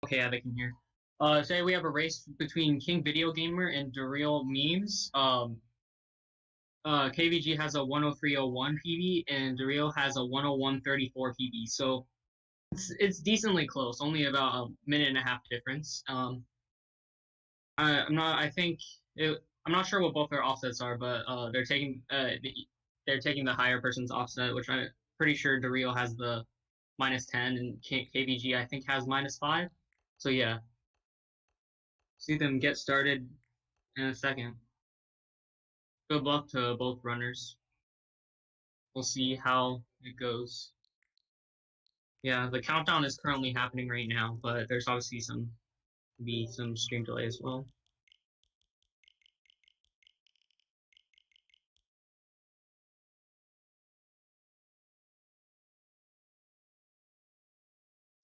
Okay, yeah, they can hear. Today we have a race between kingvideogamer and DarealMemes. KVG has a 103.01 PB and Dareal has a 101.34 PB. So it's decently close, only about a minute and a half difference. I'm not. I think I'm not sure what both their offsets are, but they're taking the higher person's offset, which I'm pretty sure Dareal has the -10 and KVG I think has -5. So yeah, see them get started in a second. Good luck to both runners. We'll see how it goes. Yeah, the countdown is currently happening right now, but there's obviously some stream delay as well.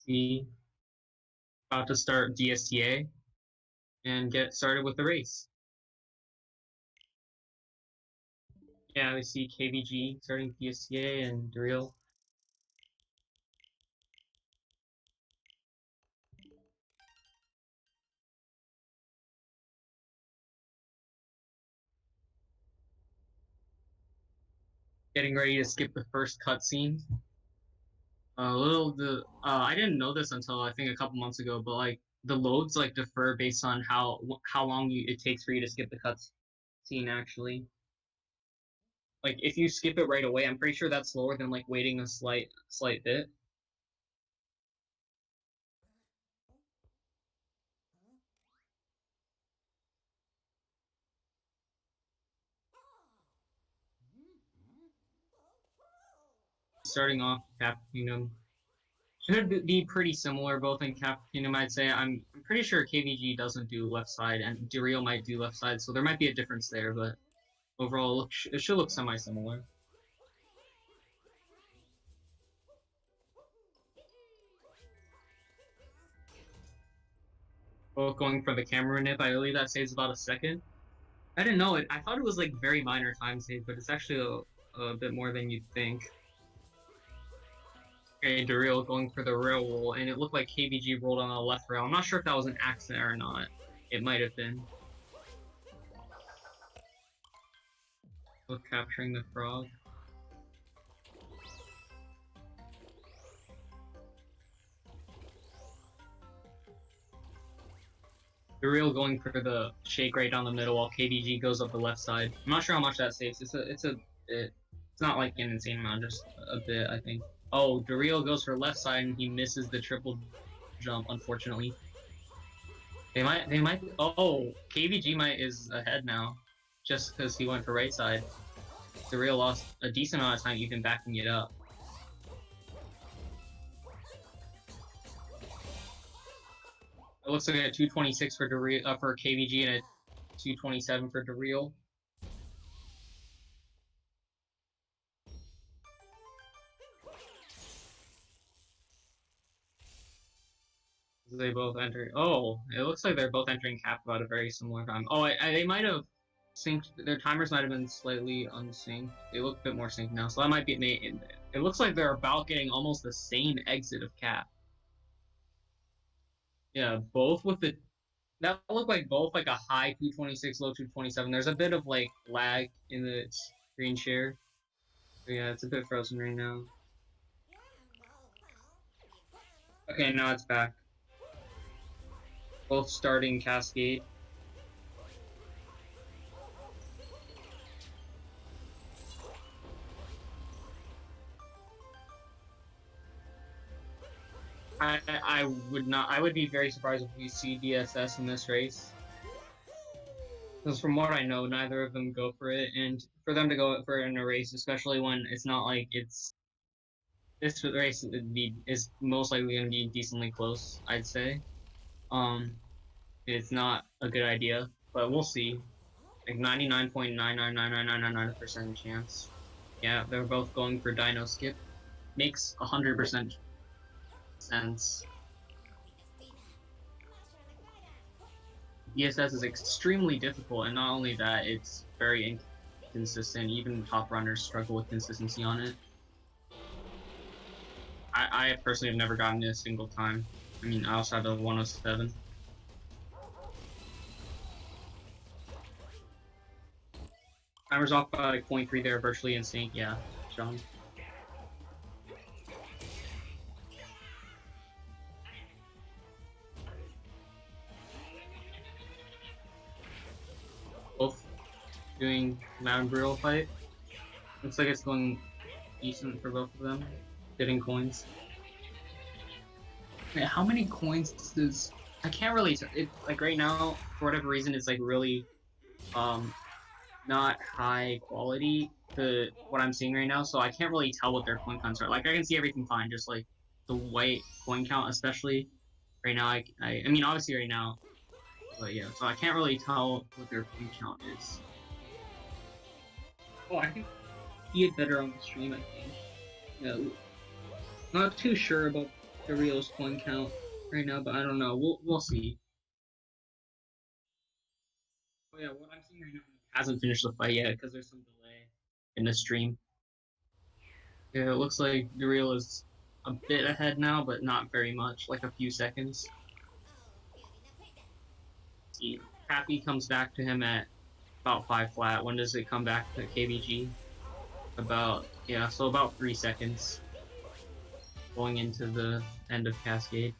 We about to start DSTA and get started with the race. Yeah, we see KVG starting DSTA and Dareal. Getting ready to skip the first cutscene. I didn't know this until I think a couple months ago, but like the loads like defer based on how long it takes for you to skip the cutscene actually. Like if you skip it right away, I'm pretty sure that's slower than like waiting a slight bit. Starting off Cap Kingdom should be pretty similar both in Cap Kingdom. I'd say I'm pretty sure KVG doesn't do left side and Dareal might do left side, so there might be a difference there, but overall it should look semi-similar. Both going for the camera nip. I believe that saves about a second. I didn't know it. I thought it was like very minor time save, but it's actually a bit more than you'd think. Okay, Dareal going for the rail roll, and it looked like KVG rolled on the left rail. I'm not sure if that was an accident or not. It might have been. Both capturing the frog. Dareal going for the shake right down the middle while KVG goes up the left side. I'm not sure how much that saves. It's not like an insane amount, just a bit, I think. Oh, Dareal goes for left side and he misses the triple jump, unfortunately. They might. Oh, KVG is ahead now, just because he went for right side. Dareal lost a decent amount of time even backing it up. It looks like a 226 for for KVG and a 227 for Dareal. They both enter. Oh, it looks like they're both entering cap about a very similar time. Oh, they might have synced. Their timers might have been slightly unsynced. They look a bit more synced now, so that might be. It looks like they're about getting almost the same exit of cap. Yeah, both with the. That looked like both like a high 226, low 227. There's a bit of like lag in the screen share. But yeah, it's a bit frozen right now. Okay, now it's back. Both starting Cascade. I would not. I would be very surprised if we see DSS in this race. Because from what I know, neither of them go for it, and for them to go for it in a race, especially when it's not like this race is most likely going to be decently close, I'd say. It's not a good idea, but we'll see. Like 99.9999999% chance. Yeah, they're both going for Dino Skip. Makes 100% sense. ESS is extremely difficult, and not only that, it's very inconsistent. Even top runners struggle with consistency on it. I personally have never gotten it a single time I mean, I also have a 107. Timer's off by like 0.3 there, virtually in sync. Yeah, John. Both doing Madame Brutal fight. Looks like it's going decent for both of them. Getting coins. Yeah, how many coins does... I can't really... like right now, for whatever reason, it's like really not high quality to what I'm seeing right now, so I can't really tell what their coin counts are. Like I can see everything fine, just like the white coin count, especially right now. I mean, obviously right now, but yeah, so I can't really tell what their coin count is. Oh, I can see it better on the stream, I think. Yeah, not too sure about Dareal's coin count right now, but I don't know. We'll see. Oh yeah, what I'm seeing right now hasn't finished the fight yet because there's some delay in the stream. Yeah, it looks like Dareal is a bit ahead now, but not very much, like a few seconds. See, Happy comes back to him at about 5 flat. When does it come back to KVG? About, yeah, so about 3 seconds going into the end of Cascade.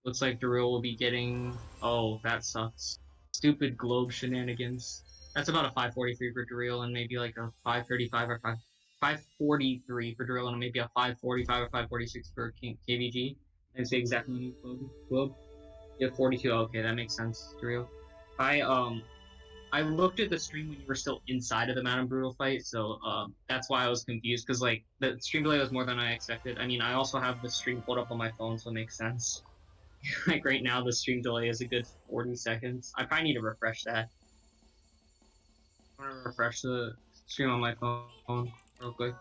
Looks like Dareal will be getting... Oh, that sucks. Stupid globe shenanigans. That's about a 543 for Dareal and maybe like a 535 or 543 for Dareal and maybe a 545 or 546 for KVG. And say exactly globe. Yeah, 42. Okay, that makes sense, Dareal. I looked at the stream when you were still inside of the Madame Brutal fight, so that's why I was confused, because like the stream delay was more than I expected. I mean, I also have the stream pulled up on my phone, so it makes sense. Like right now, the stream delay is a good 40 seconds. I probably need to refresh that. I'm gonna refresh the stream on my phone real quick.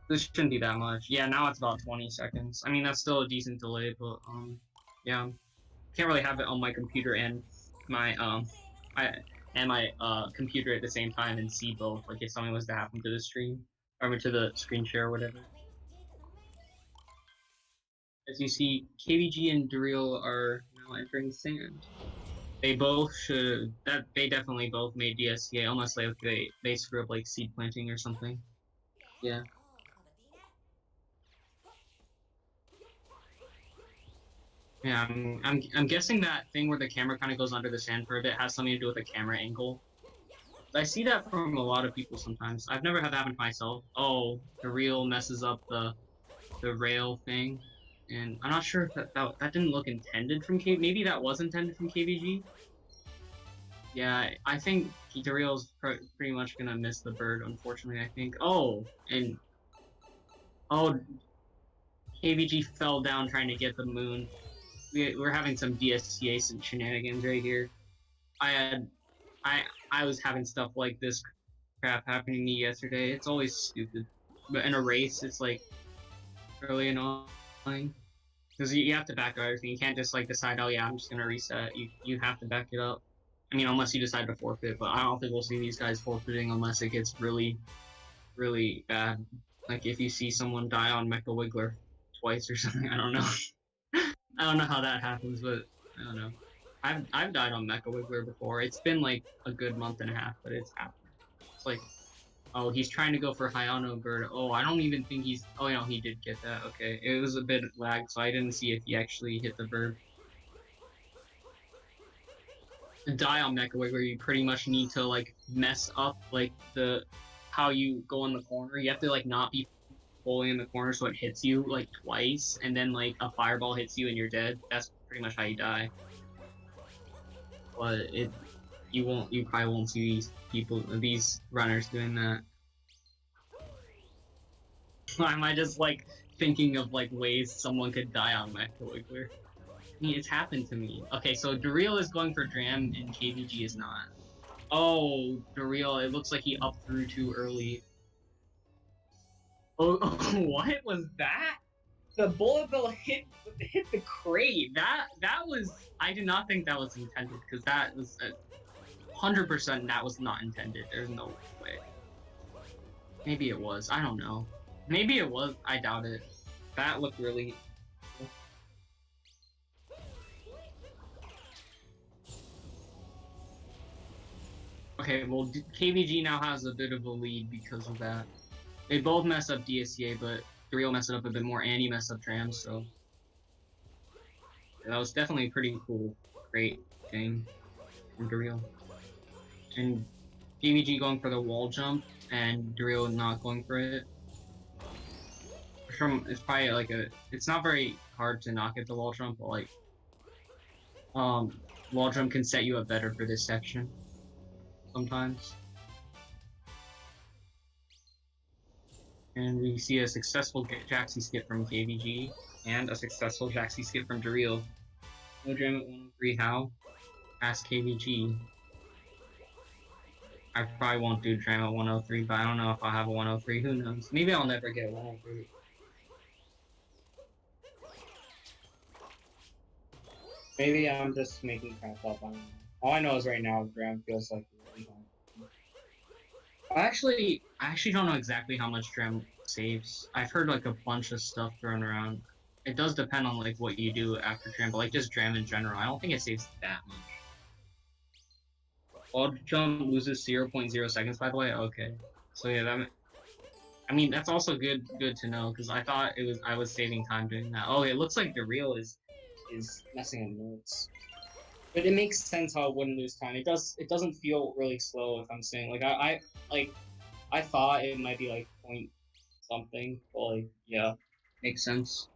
This shouldn't be that much. Yeah, now it's about 20 seconds. I mean, that's still a decent delay, but yeah, can't really have it on my computer and my my computer at the same time and see both. Like if something was to happen to the stream or to the screen share or whatever. As you see, KVG and Dareal are now entering sand. They both should. They definitely both made DSCA unless like they screw up like seed planting or something. Yeah. Yeah, I'm guessing that thing where the camera kind of goes under the sand for a bit has something to do with the camera angle. I see that from a lot of people sometimes. I've never had that happen to myself. Oh, Dareal messes up the rail thing, and I'm not sure if that didn't look intended from K. Maybe that was intended from KVG. Yeah, I think Dareal's pretty much gonna miss the bird, unfortunately. I think. Oh, and oh, KVG fell down trying to get the moon. We're having some DSCA shenanigans right here. I was having stuff like this crap happening to me yesterday. It's always stupid, but in a race, it's like really annoying because you have to back up everything. You can't just like decide, oh yeah, I'm just gonna reset. You have to back it up. I mean, unless you decide to forfeit, but I don't think we'll see these guys forfeiting unless it gets really, really bad. Like if you see someone die on Mecha Wiggler twice or something, I don't know. I don't know how that happens, but I don't know. I've died on Mecha Wiggler before. It's been like a good month and a half, but it's happened. It's like, oh, he's trying to go for Hayano Bird. Oh, I don't even think he's... Oh, no, he did get that. Okay. It was a bit lagged, so I didn't see if he actually hit the bird. To die on Mecha Wiggler, you pretty much need to, like, mess up, like, how you go in the corner. You have to, like, not be fully in the corner so it hits you, like, twice, and then, like, a fireball hits you and you're dead. That's pretty much how you die. But you probably won't see these runners doing that. Why am I just like thinking of like ways someone could die on Mecha Wiggler? I mean, it's happened to me. Okay, so Dareal is going for Dram and KVG is not. Oh, Dareal, it looks like he up through too early. Oh, what was that? The bullet bill hit the crate. That was... I did not think that was intended because that was 100% that was not intended. There's no way. Maybe it was. I don't know. Maybe it was. I doubt it. That looked really... Okay, well, KVG now has a bit of a lead because of that. They both mess up DSCA, but Dareal messed it up a bit more, and he messed up trams, so that was definitely a pretty cool, great game from Dareal. And KVG going for the wall jump, and Dareal not going for it. It's probably like it's not very hard to not get the wall jump, but like, wall jump can set you up better for this section sometimes. And we see a successful Jaxie skip from KVG and a successful Jaxie skip from Dareal. No Dram at 103, how? Ask KVG. I probably won't do Dram at 103, but I don't know if I'll have a 103. Who knows? Maybe I'll never get a 103. Maybe I'm just making crap up. I don't know. All I know is right now, Dram feels like really hard. I actually don't know exactly how much Dram saves. I've heard like a bunch of stuff thrown around. It does depend on like what you do after Dram, but like just Dram in general, I don't think it saves that much. Wall jump loses 0.0 seconds, by the way. Okay, so yeah, I mean that's also good to know because I thought I was saving time doing that. Oh, it looks like Dareal is messing up notes. But it makes sense how it wouldn't lose time. It doesn't feel really slow if I'm saying like I thought it might be like point something, but like yeah, makes sense.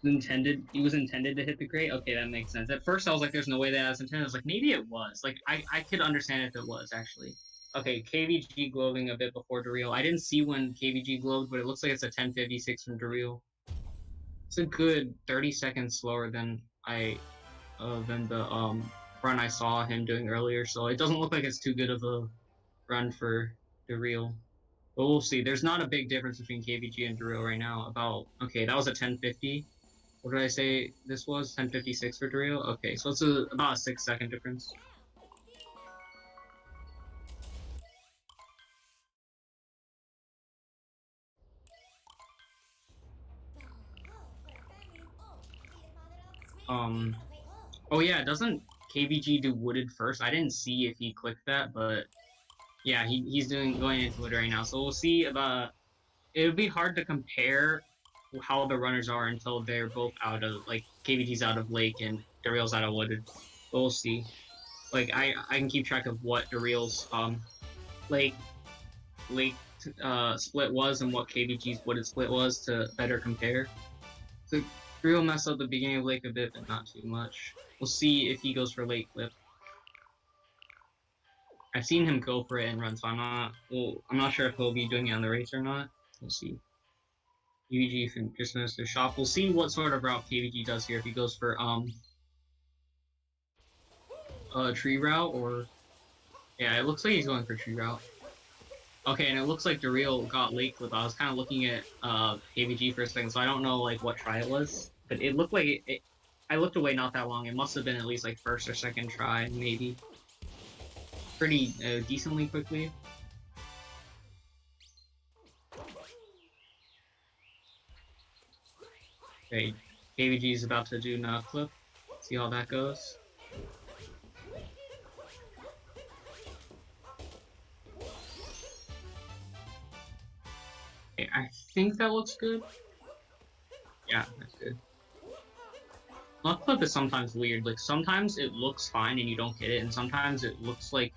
He was intended to hit the crate. Okay, that makes sense. At first I was like, there's no way that was intended. I was like, maybe it was. Like I could understand if it was actually. Okay, KVG glowing a bit before Dareal. I didn't see when KVG glowed, but it looks like it's a 10:56 from Dareal. It's a good 30 seconds slower than the run I saw him doing earlier, so it doesn't look like it's too good of a run for Dareal. But we'll see. There's not a big difference between KVG and Dareal right now. Okay, that was a 10:50. What did I say this was? 10:56 for Dareal? Okay, so it's about a 6-second difference. Oh yeah, doesn't KVG do wooded first? I didn't see if he clicked that, but yeah, he's going into it right now. So we'll see about. It would be hard to compare how the runners are until they're both out of like KVG's out of lake and Dareal's out of wooded. But we'll see. Like I can keep track of what Dareal's lake lake split was and what KVG's wooded split was to better compare. So Dareal messed up the beginning of lake a bit, but not too much. We'll see if he goes for lake clip. I've seen him go for it and run, so I'm not sure if he'll be doing it on the race or not. We'll see. KVG from Christmas to shop. We'll see what sort of route KVG does here. If he goes for tree route or yeah, it looks like he's going for tree route. Okay, and it looks like Dareal got late clip. I was kind of looking at KVG for a second, so I don't know like what try it was, but it looked like I looked away not that long. It must have been at least like first or second try, maybe. Pretty decently quickly. Okay, KVG is about to do knock clip. See how that goes. Okay, I think that looks good. Yeah, that's good. Knock clip is sometimes weird. Like sometimes it looks fine and you don't get it, and sometimes it looks like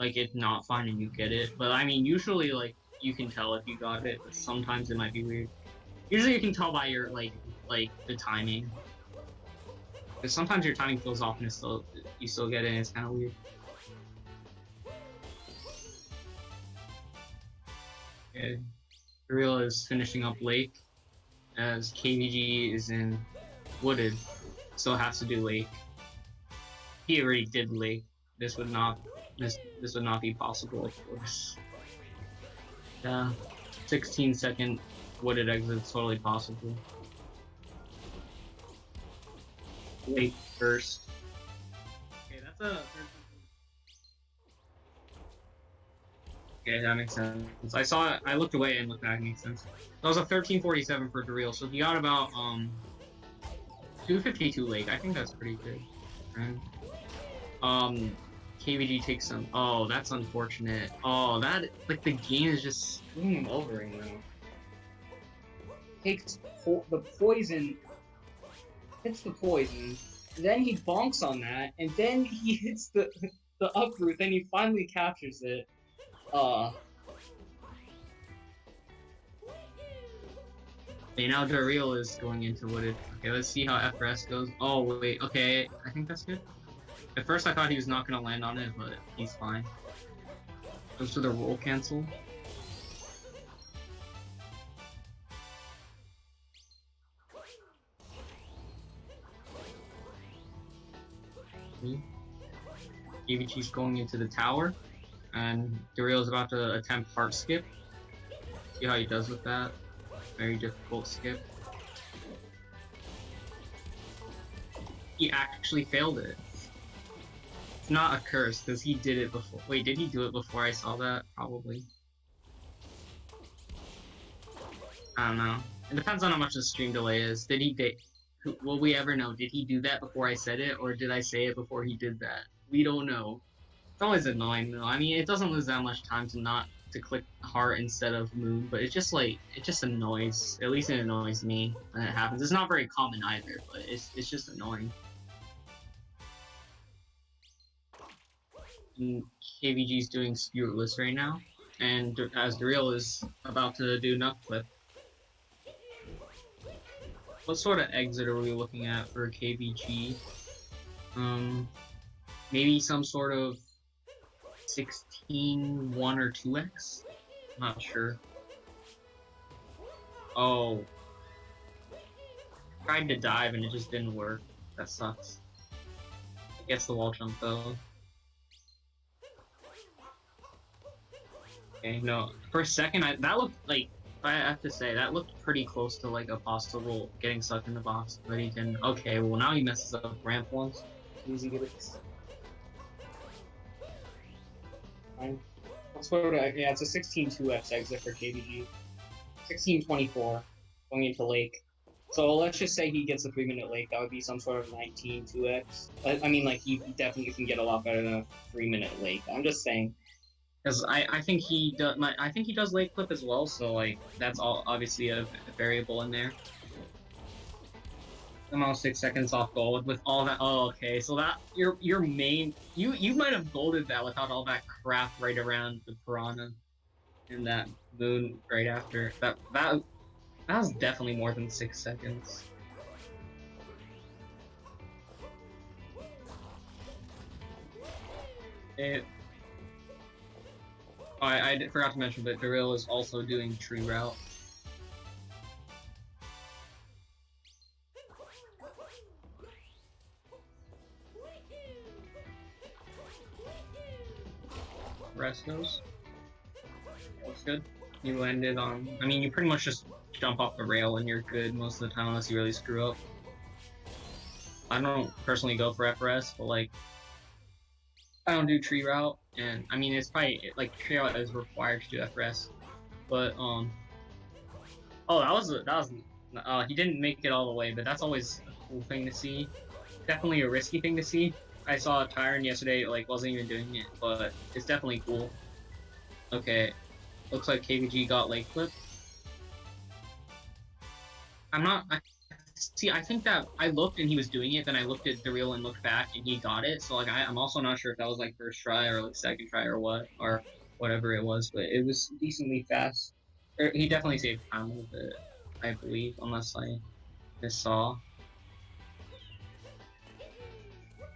it's not fine and you get it. But I mean, usually like you can tell if you got it, but sometimes it might be weird. Usually you can tell by your like the timing. Because sometimes your timing feels off and you still get it and it's kind of weird. Okay. Dareal is finishing up lake as KVG is in wooded. Still has to do lake. He already did lake. This would not be possible, of course. Yeah. 16-second wooded exit is totally possible. Lake first. Okay, that's a. Okay, that makes sense. I looked away and looked back, makes sense. That was a 13:47 for Dareal, so he got about 2:52 lake. I think that's pretty good. Right? KVG takes some. Oh, that's unfortunate. Oh, that like the game is just screwing him over right now. Takes the poison, hits the poison, then he bonks on that, and then he hits the uproot. Then he finally captures it. Okay, now Dareal is going into Wooded. Okay, let's see how FRS goes. Oh, wait, okay, I think that's good. At first I thought he was not going to land on it, but he's fine. Goes to the roll cancel. KVG's going into the tower, and Dareal's about to attempt heart skip. See how he does with that. Very difficult skip. He actually failed it. It's not a curse, because he did it before. Wait, did he do it before I saw that? Probably. I don't know. It depends on how much the stream delay is. Did he... Will we ever know? Did he do that before I said it, or did I say it before he did that? We don't know. It's always annoying, though. I mean, it doesn't lose that much time to click heart instead of moon, but it's just like, it just annoys. At least it annoys me when it happens. It's not very common either, but it's just annoying. And KVG's doing Spiritless right now, and as Dareal is about to do Nut Flip. What sort of exit are we looking at for KVG? Maybe some sort of 16, 1 or 2x? Not sure. Oh. Tried to dive and it just didn't work. That sucks. I guess the wall jump though. Okay, no. For a second, that looked like, I have to say, that looked pretty close to like a possible getting stuck in the box, but he didn't. Okay, well now he messes up ramp once. Easy gimmicks. Fine. Yeah, it's a 16-2x exit for KVG. 16-24 going into lake. So let's just say he gets a 3-minute lake. That would be some sort of 19-2x. I mean, like, he definitely can get a lot better than a 3-minute lake. I'm just saying. Because I think he does. I think he does lake clip as well. So like that's all obviously a variable in there. I'm almost 6 seconds off goal with all that. Oh, okay. So that your main you might have golded that without all that crap right around the piranha and that moon right after that. That was definitely more than 6 seconds. I forgot to mention, but Dareal is also doing tree route. Restos. That's good. You landed on... I mean, you pretty much just jump off the rail and you're good most of the time unless you really screw up. I don't personally go for FRS, but like... I don't do tree route, and I mean, it's probably, like, tree route is required to do FRS. But, oh, he didn't make it all the way, but that's always a cool thing to see. Definitely a risky thing to see. I saw Tyron yesterday, like, wasn't even doing it, but it's definitely cool. Okay, looks like KVG got lake flip. I think that I looked and he was doing it, then I looked at Dareal and looked back and he got it, so like, I'm also not sure if that was like first try or like second try or what, or whatever it was, but it was decently fast. He definitely saved time with it, I believe, unless I missaw.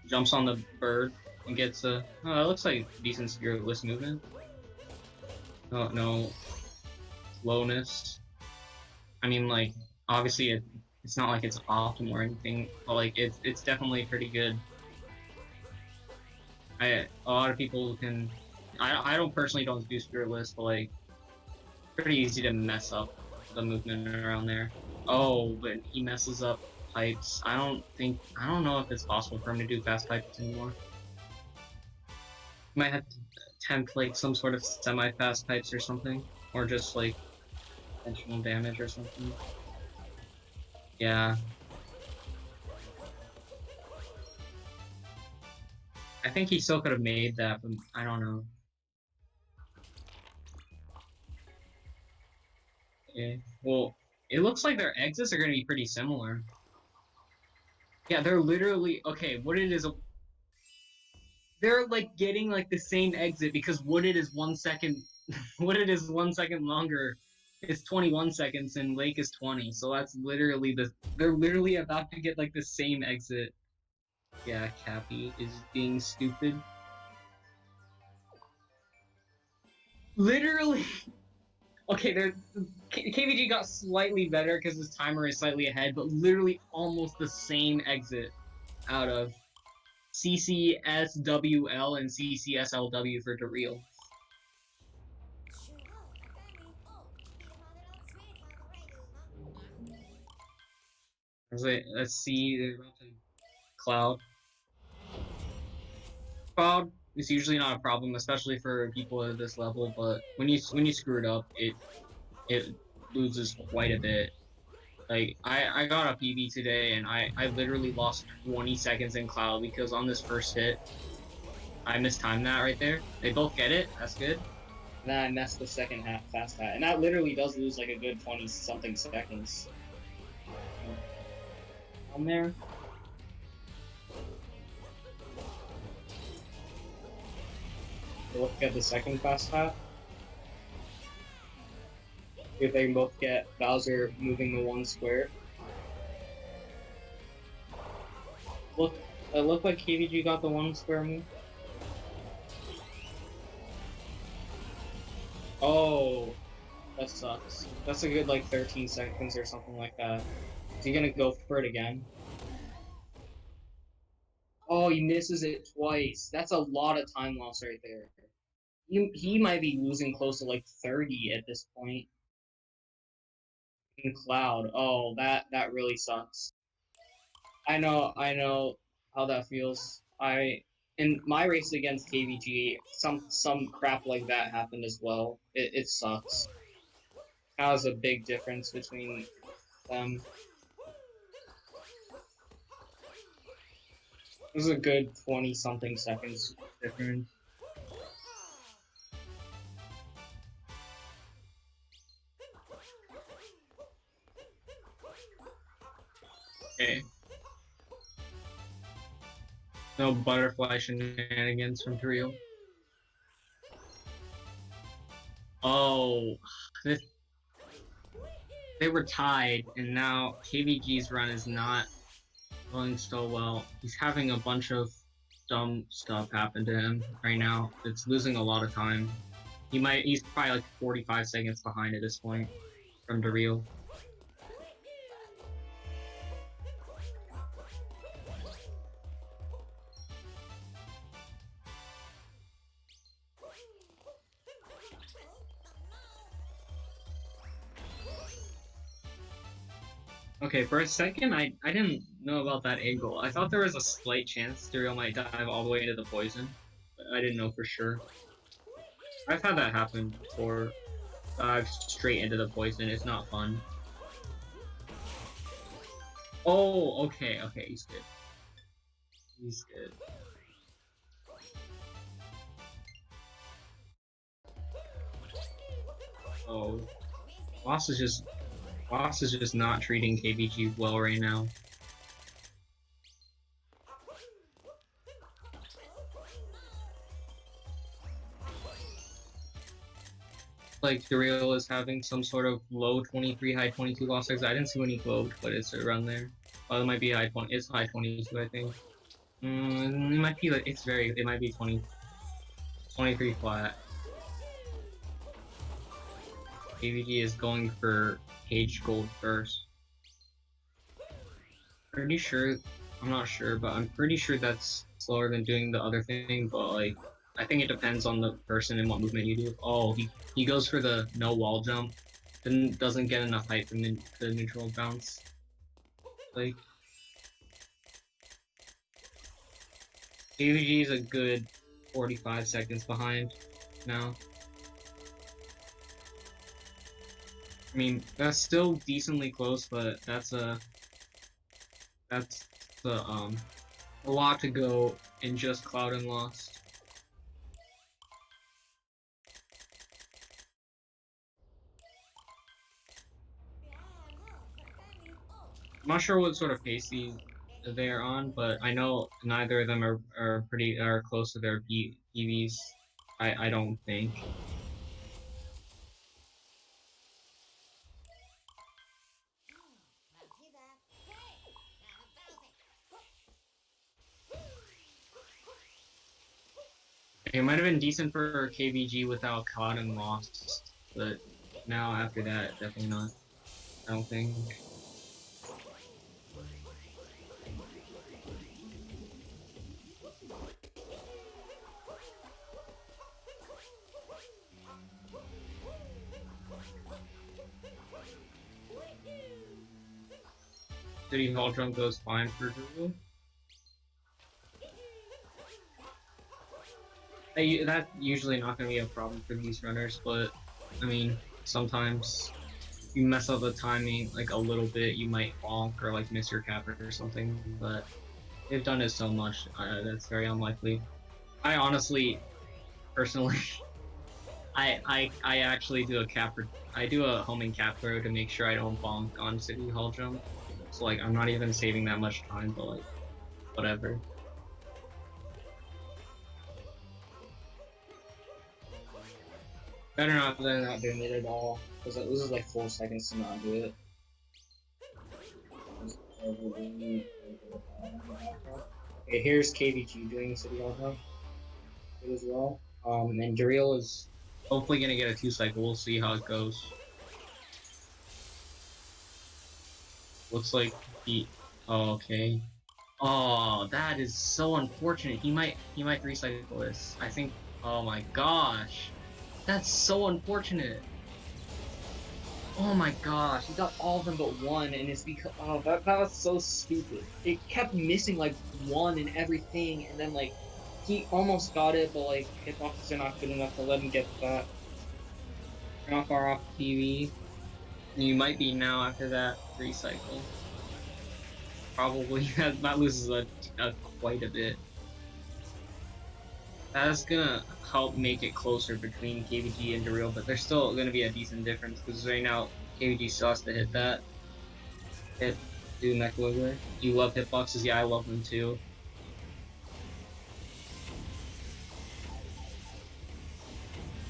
Jumps on the bird and gets a... Oh, it looks like decent spiritless movement. No slowness. I mean, like, obviously it's not like it's optimal or anything, but like it's definitely pretty good. A lot of people can... I don't personally don't do spiritless, but like, pretty easy to mess up the movement around there. Oh, but he messes up pipes. I don't know if it's possible for him to do fast pipes anymore. Might have to attempt like some sort of semi-fast pipes or something, or just like intentional damage or something. Yeah. I think he still could have made that, but I don't know. Okay. Well, it looks like their exits are going to be pretty similar. Yeah, they're literally okay. Wooded is they're like getting like the same exit because Wooded is 1 second. Wooded is 1 second longer. It's 21 seconds and Lake is 20. So that's literally they're literally about to get like the same exit. Yeah, Cappy is being stupid. Literally. Okay, KVG got slightly better because his timer is slightly ahead, but literally almost the same exit out of CCSWL and CCSLW for Dareal. Let's see. Cloud. Cloud is usually not a problem, especially for people at this level. But when you screw it up, it loses quite a bit. Like I got a PB today, and I literally lost 20 seconds in Cloud because on this first hit, I mistimed that right there. They both get it. That's good. And then I messed the second half fast hat, and that literally does lose like a good 20 something seconds. On there. Look at the second fast hat. If they can both get Bowser moving the one square. It looked like KVG got the one square move. Oh, that sucks. That's a good like 13 seconds or something like that. Is he gonna go for it again? Oh, he misses it twice. That's a lot of time loss right there. He might be losing close to like 30 at this point. In Cloud. Oh, that really sucks. I know how that feels. In my race against KVG, some crap like that happened as well. It sucks. That was a big difference between them. It was a good 20 something seconds difference. Okay. No butterfly shenanigans from Dareal. Oh, they were tied, and now KVG's run is not going so well. He's having a bunch of dumb stuff happen to him right now. It's losing a lot of time. He's probably like 45 seconds behind at this point from Dareal. Okay, for a second, I didn't know about that angle. I thought there was a slight chance Dareal might dive all the way into the poison, but I didn't know for sure. I've had that happen before. Dive straight into the poison. It's not fun. Oh, okay, he's good. He's good. Oh, Lost is just not treating KVG well right now. Like Dareal is having some sort of low 23, high 22 loss exit. I didn't see any low, but it's around there. Oh, it might be high 20. It's high 22, I think. It might be like it might be 23 flat. KVG is going for Cage Gold first. Pretty sure, I'm not sure, but I'm pretty sure that's slower than doing the other thing, but like, I think it depends on the person and what movement you do. Oh, he goes for the no wall jump, then doesn't get enough height from the neutral bounce. Like, KVG is a good 45 seconds behind now. I mean, that's still decently close, but that's the A lot to go in just Cloud and Lost. I'm not sure what sort of pace they are on, but I know neither of them are close to their PVs. I don't think. It might have been decent for KVG without Cloud and Lost, but now after that, definitely not. I don't think. City Hall Jump goes fine for Drew. That's usually not going to be a problem for these runners, but I mean, sometimes you mess up the timing like a little bit, you might bonk or like miss your cap or something. But they've done it so much, that's very unlikely. I honestly, personally, I actually do I do a homing cap throw to make sure I don't bonk on City Hall Jump. So like I'm not even saving that much time, but like whatever. Better not than not doing it at all, because this is like 4 seconds to not do it. Okay, here's KVG doing City Hall Jump as well. And Dareal is hopefully gonna get a 2 cycle. We'll see how it goes. Looks like he. Oh, okay. Oh, that is so unfortunate. He might 3 cycle this. I think. Oh my gosh, that's so unfortunate. Oh my gosh, he got all of them but one, and it's because that was so stupid. It kept missing like one in everything, and then like he almost got it, but like hitboxes are not good enough to let him get that. You're not far off TV. You might be now after that 3 cycle. Probably that loses quite a bit. That's gonna help make it closer between KVG and Dareal, but there's still gonna be a decent difference because right now KVG still has to hit that. Do Mech Wiggler. You love hitboxes? Yeah, I love them too.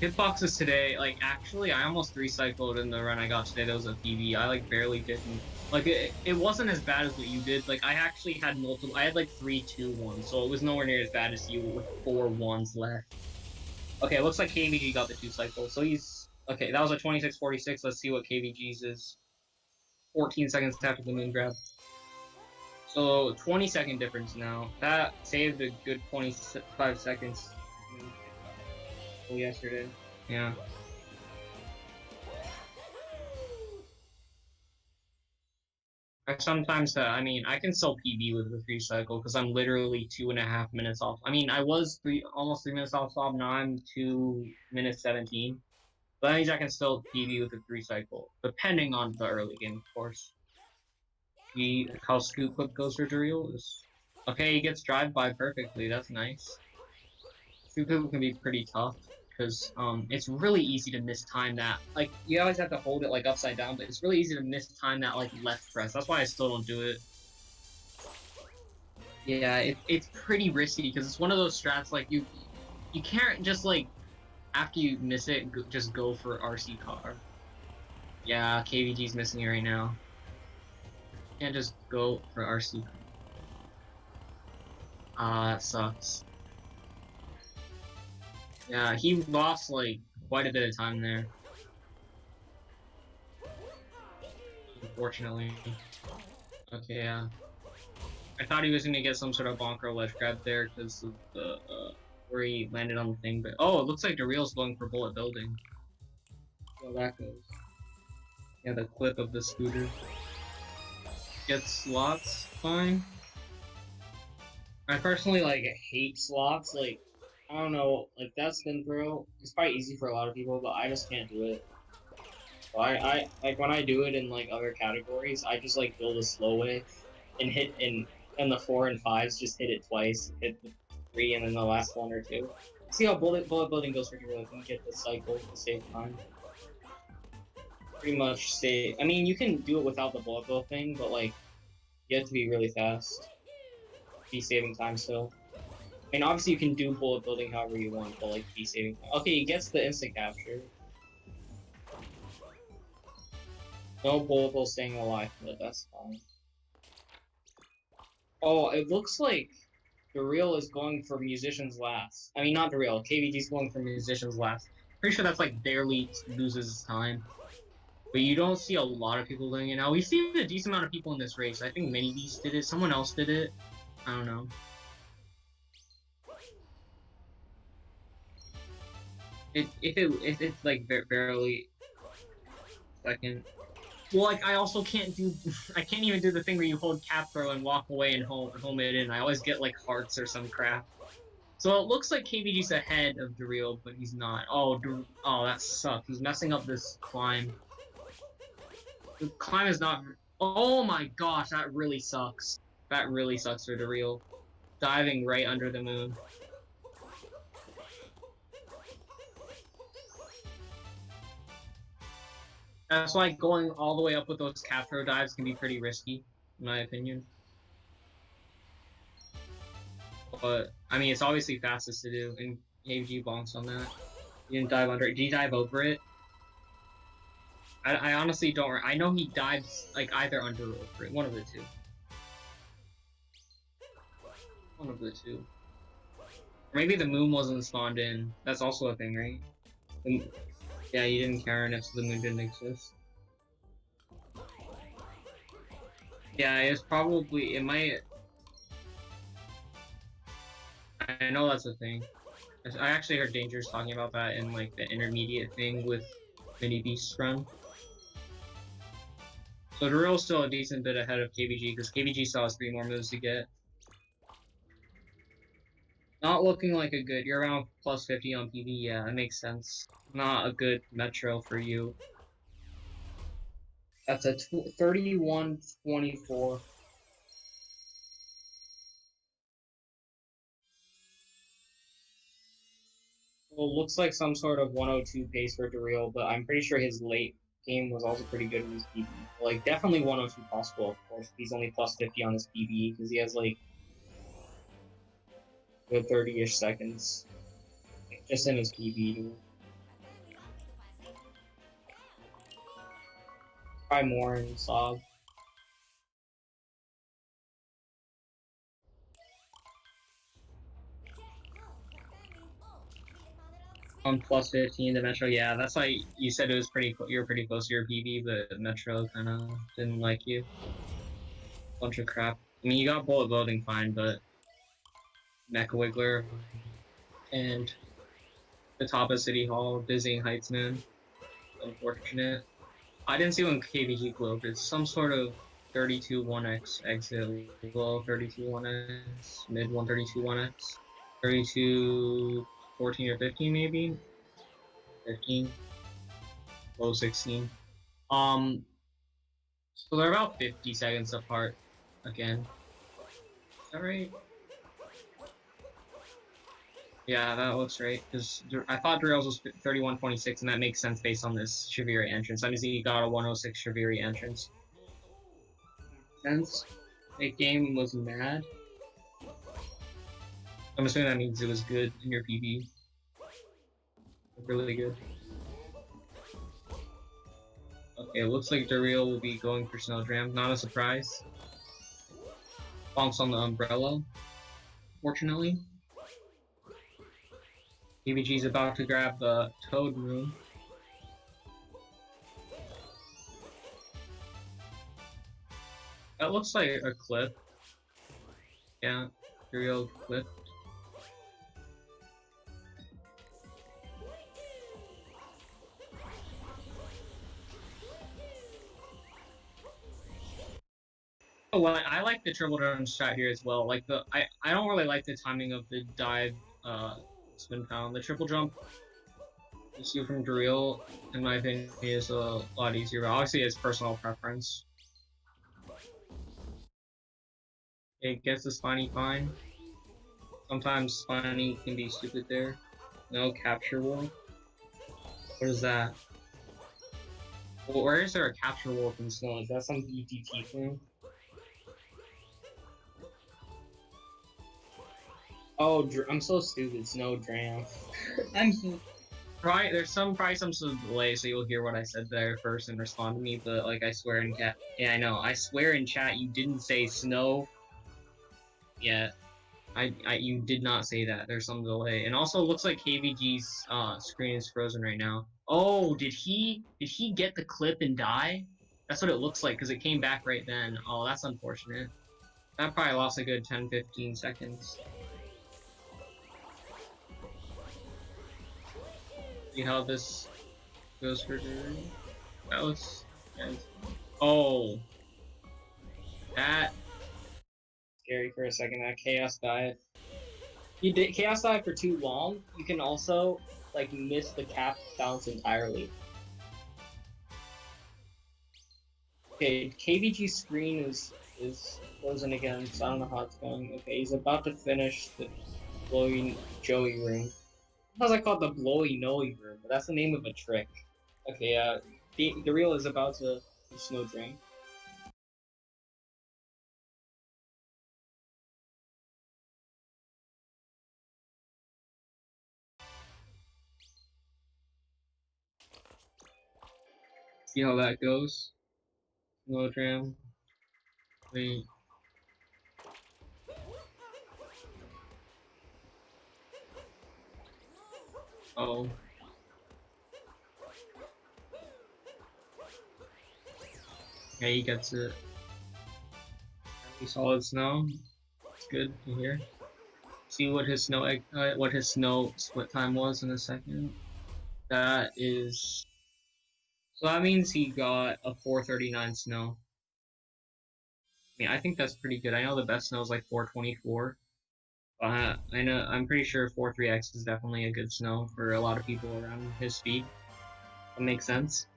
Hitboxes today, like actually, I almost 3 cycled in the run I got today. That was a PB. I like barely didn't. Like it wasn't as bad as what you did. Like I actually had multiple. I had like 3, 2, 1, so it was nowhere near as bad as you with 4 1s left. Okay, it looks like KVG got the 2 cycle, so he's okay. That was a 26:46. Let's see what KVG's is. 14 seconds after the moon grab. So 20-second difference now. That saved a good 25 seconds yesterday. Yeah. Sometimes I mean, I can still PB with the 3 cycle because I'm literally 2.5 minutes off. I mean, I was almost 3 minutes off stop. Now I'm 2 minutes 17. But that means I can still PB with the 3 cycle, depending on the early game, of course. How scoop clip goes for Dareal is okay. He gets drive by perfectly. That's nice. Scoop clip can be pretty tough because it's really easy to mistime that. Like you always have to hold it like upside down, but it's really easy to mistime that like left press. That's why I still don't do it. Yeah, it's pretty risky because it's one of those strats like you can't just like after you miss it just go for RC car. Yeah, KVG's missing it right now. Can't just go for RC car. That sucks. Yeah, he lost like quite a bit of time there. Unfortunately. Okay, yeah. I thought he was gonna get some sort of bonker ledge grab there because of the where he landed on the thing, but oh, it looks like Dareal's going for bullet building. So that goes. Yeah, the clip of the scooter. Gets slots, fine. I personally like hate slots, like I don't know, like that spin throw, it's probably easy for a lot of people, but I just can't do it. So I like when I do it in like other categories, I just like build a slow way and hit and and the 4 and 5s just hit it twice, hit the 3 and then the last 1 or 2. See how bullet building goes for Derail. You can get the cycle to save time. Pretty much save. I mean, you can do it without the bullet bill thing, but like, you have to be really fast. Be saving time still. I mean, obviously you can do bullet building however you want, but like, be saving time. Okay, he gets the instant capture. No bullet bill staying alive, but that's fine. Oh, it looks like Dareal is going for musicians last. I mean, not Dareal. KVG's going for musicians last. Pretty sure that's like barely loses time. But you don't see a lot of people doing it now. We've seen a decent amount of people in this race. I think Mini Beast did it. Someone else did it. I don't know. If it's like barely second. Well, like I also can't do. I can't even do the thing where you hold cap throw and walk away and home it in. I always get like hearts or some crap. So it looks like KBG's ahead of Dareal, but he's not. Oh, oh, that sucks. He's messing up this climb. The climb is not. Oh my gosh, that really sucks. That really sucks for Dareal. Diving right under the moon. That's why going all the way up with those cap throw dives can be pretty risky, in my opinion. But I mean, it's obviously fastest to do, and KBG bonks on that. You didn't dive under it. Did he dive over it? I honestly don't. I know he dives like either under or over it. One of the two. One of the two. Or maybe the moon wasn't spawned in. That's also a thing, right? Yeah, you didn't care enough, so the moon didn't exist. Yeah, it's probably. It might. I know that's a thing. I actually heard Dangerous talking about that in like the intermediate thing with Mini Beast's run. So Dareal's still a decent bit ahead of KBG because KBG still has 3 more moves to get. Not looking like a good. You're around plus 50 on PV. Yeah, that makes sense. Not a good metro for you. That's a 31-24. Well, looks like some sort of 102 pace for Dareal, but I'm pretty sure his late game was also pretty good in his PB. Like, definitely 102 possible, of course. He's only plus 50 on his PB because he has like good 30-ish seconds just in his PB. Try more and Sob. On plus 15 the Metro, yeah, that's why you said it was pretty. You were pretty close to your PB, but Metro kind of didn't like you. Bunch of crap. I mean, you got bullet loading fine, but Mecha Wiggler and the top of City Hall, Dizzying Heightsman. Unfortunate. I didn't see when KVG glowed. It's some sort of 32 1x exit low, 32 1x, mid 132 1x, 32 14 or 15 maybe, 15, low 16. So they're about 50 seconds apart again. Is that right? Yeah, that looks right. Because I thought Darrell's was 31-26, and that makes sense based on this Shaviri entrance. That means he got a 106 Shaviri entrance. Sense. The game was mad. I'm assuming that means it was good in your PB. Really good. Okay, it looks like Dareal will be going for Snowdram. Not a surprise. Bonks on the umbrella, fortunately. PBG's about to grab the Toad Room. That looks like a clip. Yeah, Dareal clip. Oh, well, I like the triple down shot here as well. Like I don't really like the timing of the dive spin pound. The triple jump you see from Dareal, in my opinion, is a lot easier, but obviously it's personal preference. It gets the Spiny fine. Sometimes Spiny can be stupid there. No capture wall. What is that? Well, where is there a capture wall in snow? Is that some BTT thing? Oh, I'm so stupid. Snow Dram. I'm so probably probably some sort of delay, so you'll hear what I said there first and respond to me. But like, I swear in chat, yeah, I know. I swear in chat, you didn't say snow. Yeah, you did not say that. There's some delay, and also it looks like KVG's screen is frozen right now. Oh, did he get the clip and die? That's what it looks like because it came back right then. Oh, that's unfortunate. That probably lost a good 10-15 seconds. See how this goes for Drew? That was oh, that scary for a second. That chaos dive. You did chaos dive for too long. You can also like miss the cap bounce entirely. Okay, KVG screen is frozen again, so I don't know how it's going. Okay, he's about to finish the blowy Joey room. How's I call it the blowy Noey room? But that's the name of a trick. Okay, the real is about to snow drain. See how that goes. Snow drain. Wait. Oh. Yeah, he gets it. Solid snow. It's good to hear. See what his snow split time was in a second. That is so that means he got a 439 snow. I mean, I think that's pretty good. I know the best snow is like 424. I know I'm pretty sure 43x is definitely a good snow for a lot of people around his speed. That makes sense.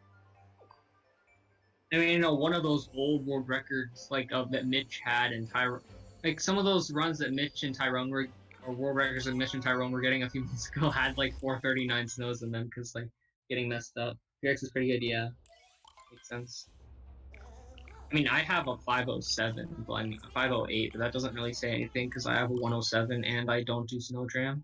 I mean, one of those old world records like of that Mitch had and Tyrone, like some of those runs that Mitch and Tyrone were, or world records that Mitch and Tyrone were getting a few months ago had like 439 snows in them because like getting messed up. 3x is pretty good, yeah. Makes sense. I mean, I have a 507, but I mean, a 508, but that doesn't really say anything because I have a 107 and I don't do snow jam.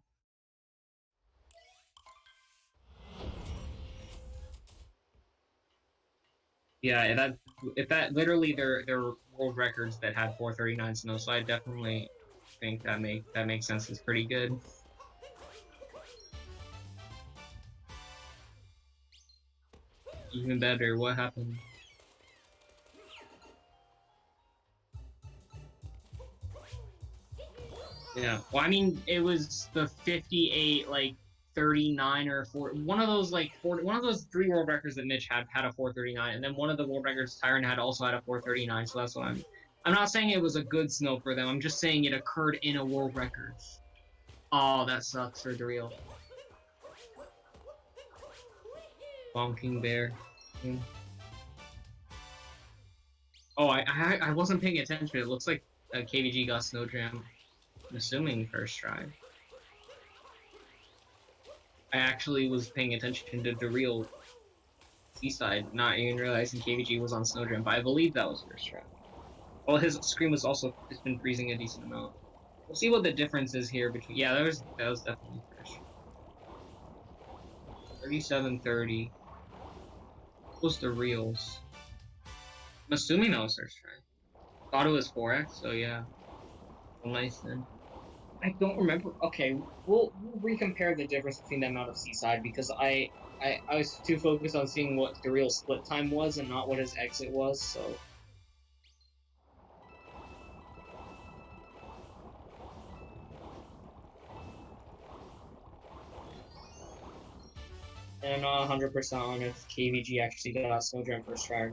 Yeah, that if that literally there were world records that had 439 snow, so I definitely think that makes sense. It's pretty good. Even better. What happened? Yeah. Well, I mean, it was the 58 like 39 or 4 one of those like one of those three world records that Mitch had a 439, and then one of the world records Tyron had also had a 439. So that's what I'm not saying it was a good snow for them. I'm just saying it occurred in a world records. Oh, that sucks for Dareal. Bonking bear. Hmm. Oh, I wasn't paying attention. It looks like KVG got snow jam. I'm assuming first try. I actually was paying attention to Dareal Seaside, not even realizing KVG was on Snowdrum, but I believe that was first try. Well, his screen was also has been freezing a decent amount. We'll see what the difference is here between. Yeah, that was definitely first. 3730. What's the reals? I'm assuming that was first try. Thought it was 4x, so yeah. Well, nice then. I don't remember. Okay, we'll recompare the difference between the amount of Seaside because I was too focused on seeing what the real split time was and not what his exit was. So and I'm not 100% on if KVG actually got Snowdrum first try.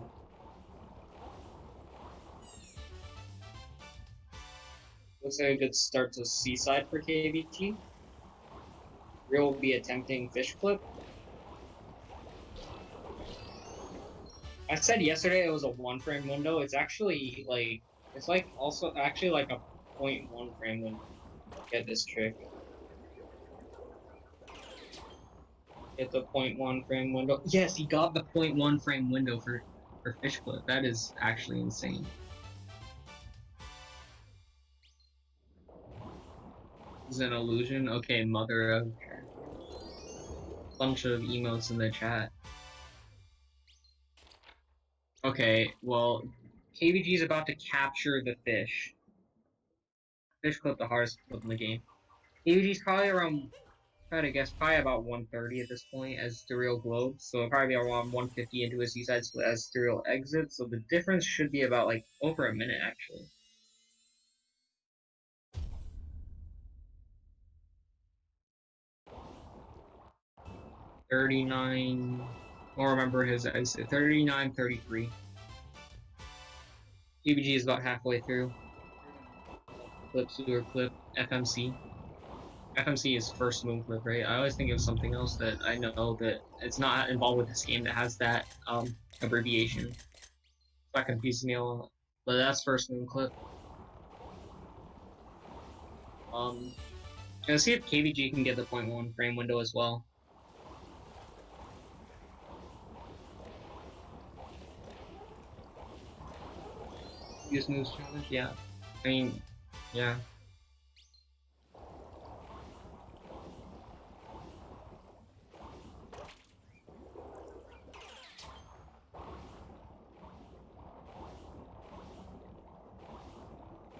Looks like a good start to Seaside for KVG. Real will be attempting Fish Clip. I said yesterday it was a 1 frame window. It's actually like it's like also actually like a 0.1 frame window. Get this trick. Get the 0.1 frame window. Yes, he got the 0.1 frame window for fish clip. That is actually insane. Is an illusion? Okay, mother of bunch of emotes in the chat. Okay, well, KVG is about to capture the fish. Fish clip, the hardest clip in the game. KVG is probably around, try to guess, probably about 130 at this point as Dareal globes. So it'll probably be around 150 into his seaside split as Dareal exits. So the difference should be about like over a minute actually. $39. I don't remember his exit. 39.33. KVG is about halfway through. Clip, sewer clip, FMC. FMC is first moon clip, right? I always think of something else that I know that it's not involved with this game that has that abbreviation. That confuses me a lot. But that's first moon clip. Let's see if KVG can get the 0.1 frame window as well. Use moves challenge? Yeah. I mean, yeah.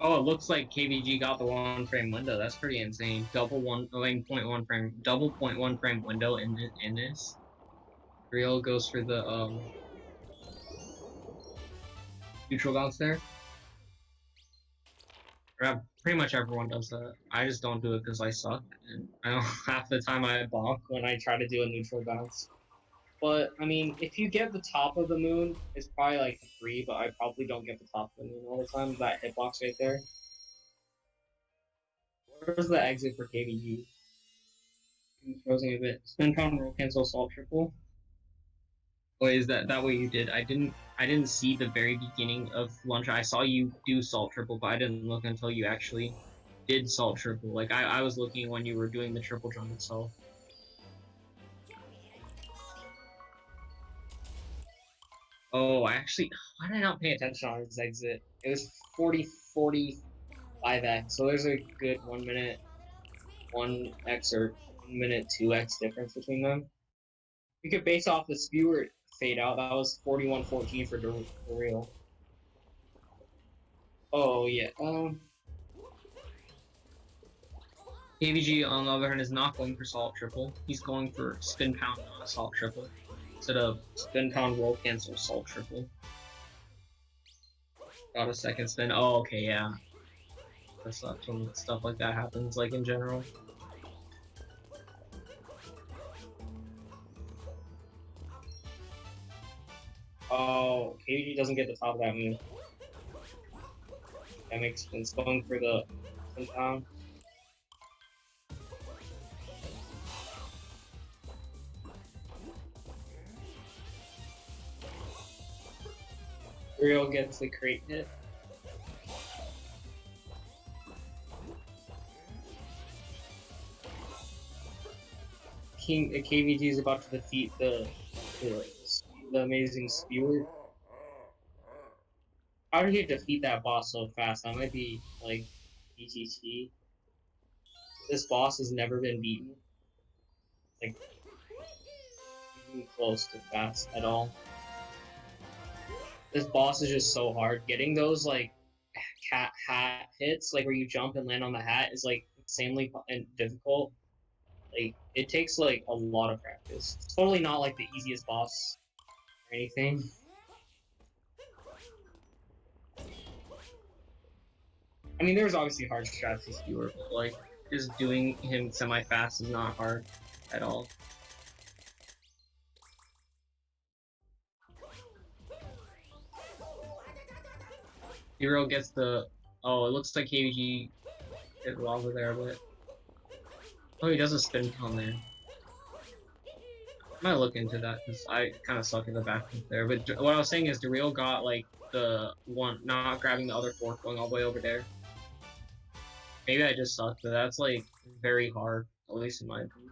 Oh, it looks like KVG got the 1 frame window. That's pretty insane. Double 0.1 frame, double 0.1 frame window in this. Real goes for the neutral bounce there. Pretty much everyone does that. I just don't do it because I suck, and I know half the time I bonk when I try to do a neutral bounce. But I mean, if you get the top of the moon, it's probably like 3, but I probably don't get the top of the moon all the time. That hitbox right there. Where's the exit for KVG? Frozen a bit. Spin pound roll cancel salt triple. Oh, is that way you did? I didn't see the very beginning of lunch. I saw you do salt triple, but I didn't look until you actually did salt triple. Like I was looking when you were doing the triple jump itself. Oh, why did I not pay attention on his exit? It was 45x, so there's a good 1 minute 1x or 1 minute 2x difference between them. You could base off the spewer fade out. That was 41-14 for Dareal. Oh yeah. KVG on the other hand is not going for salt triple. He's going for spin pound on salt triple instead of spin pound roll cancel salt triple. Got a second spin. Oh, okay, yeah. That sucks when stuff like that happens, like in general. Oh, KVG doesn't get the top of that move. That makes sense. Going for the spin pound. Dareal gets the crate hit. KVG is about to defeat the amazing spewer. How did he defeat that boss so fast? That might be like BTT. This boss has never been beaten. Like even close to fast at all. This boss is just so hard. Getting those like cat hat hits, like where you jump and land on the hat, is like insanely difficult. Like it takes like a lot of practice. It's totally not like the easiest boss or anything. I mean, there's obviously hard strategies to do, but like just doing him semi-fast is not hard at all. Hero gets the. Oh, it looks like KVG hit lava there, but oh, he does a spin pound there. I might look into that because I kind of suck in the back there. But what I was saying is, Dareal got like the one not grabbing the other fork going all the way over there. Maybe I just suck, but that's like very hard, at least in my opinion.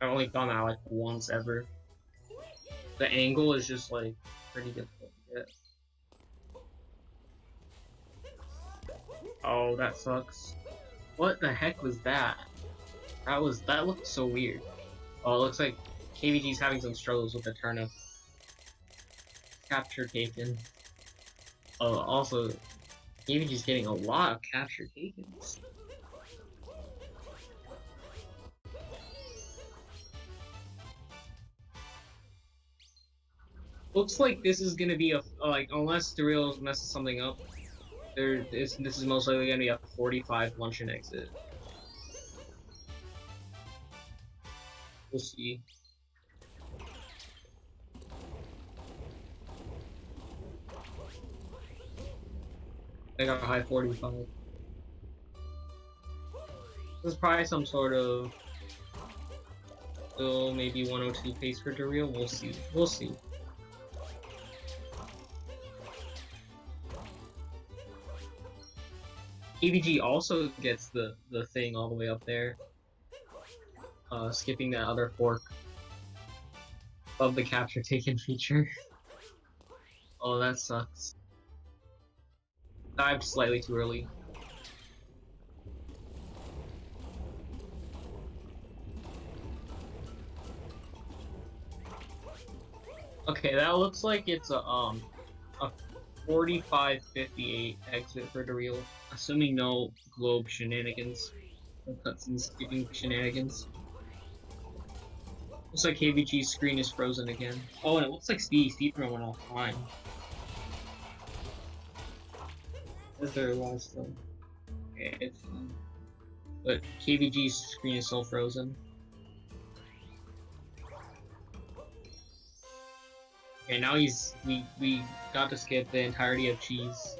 I've only done that like once ever. The angle is just like pretty difficult to get. Oh, that sucks. What the heck was that? That looked so weird. Oh, it looks like KVG's having some struggles with the turnip. Capture taken. Oh, also, KVG's getting a lot of capture takens. Looks like this is gonna be a like unless Dareal messes something up, this is most likely gonna be a 45 lunch and exit. We'll see. I got a high 45. This is probably some sort of still maybe 102 pace for Dareal. We'll see. We'll see. KVG also gets the thing all the way up there. Skipping that other fork of the capture taken feature. Oh, that sucks. Dived slightly too early. Okay, that looks like it's a 45-58 exit for Dareal, assuming no globe shenanigans, no cutscene skipping shenanigans. Looks like KVG's screen is frozen again. Oh, and it looks like Speedrun went offline. As there was though. Okay, it's fine. But KVG's screen is still frozen. Okay, now we got to skip the entirety of cheese.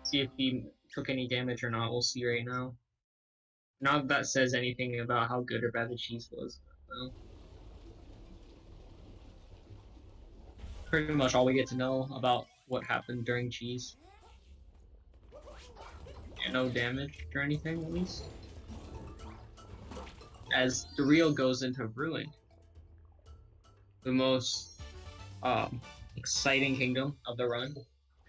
See if he took any damage or not. We'll see right now. Not that says anything about how good or bad the cheese was. So, pretty much all we get to know about what happened during cheese. Yeah, no damage or anything, at least. As Dareal goes into Ruin, the most exciting kingdom of the run.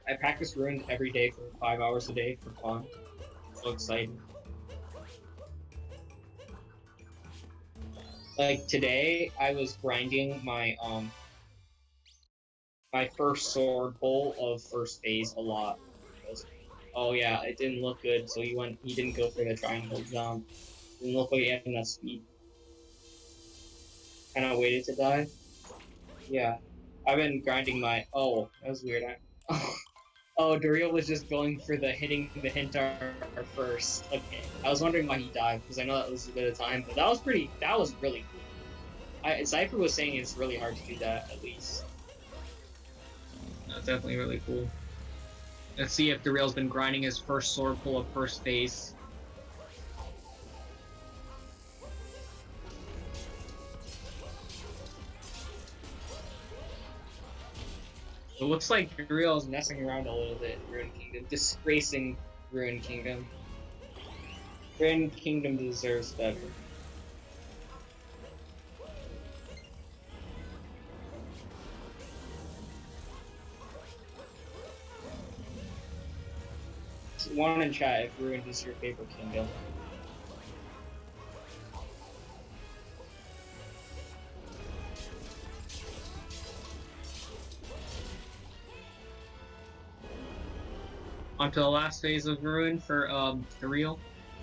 I practice Ruin every day for 5 hours a day for fun. So exciting. Like today, I was grinding my my first sword pull of first phase a lot. Oh yeah, it didn't look good, so he didn't go for the triangle jump. Didn't look like he had enough speed. Kinda waited to die. Yeah. I've been grinding my that was weird. Oh, Dareal was just going for the hitting the Hintar first. Okay. I was wondering why he died, because I know that was a bit of time, but that was really cool. Cypher was saying it's really hard to do that, at least. That's definitely really cool. Let's see if Dareal's been grinding his first sword pull of first phase. It looks like Dareal's messing around a little bit in Ruin Kingdom, disgracing Ruin Kingdom. Ruin Kingdom deserves better. One in chat if Ruin is your favorite kingdom. Onto the last phase of Ruin for Dareal,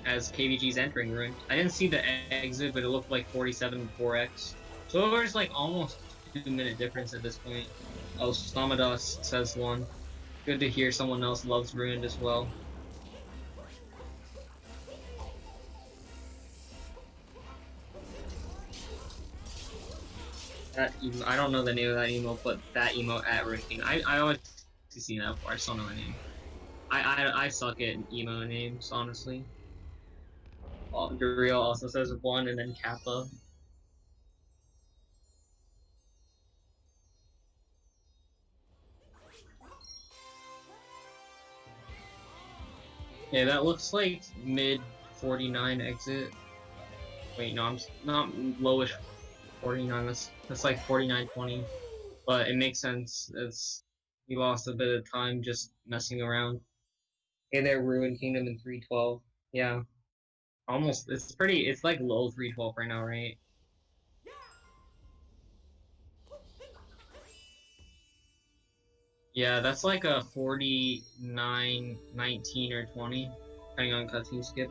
as KVG's entering Ruin. I didn't see the exit, but it looked like 47 4x. So there's like almost a 2-minute difference at this point. Oh, Stamados says 1. Good to hear someone else loves Ruined as well. I don't know the name of that emote, but that emote at Ruin King. I always seen that before. I just don't know the name. I suck at emo names, honestly. Dareal also says 1 and then Kappa. Yeah, that looks like mid 49 exit. Wait, no, I'm not lowish 49. That's like 49-20. But it makes sense. He lost a bit of time just messing around. Hey there, Ruined Kingdom in 312. Yeah, almost. It's pretty. It's like low 312 right now, right? Yeah, that's like a 49, 19, or 20, depending on cutscene skip.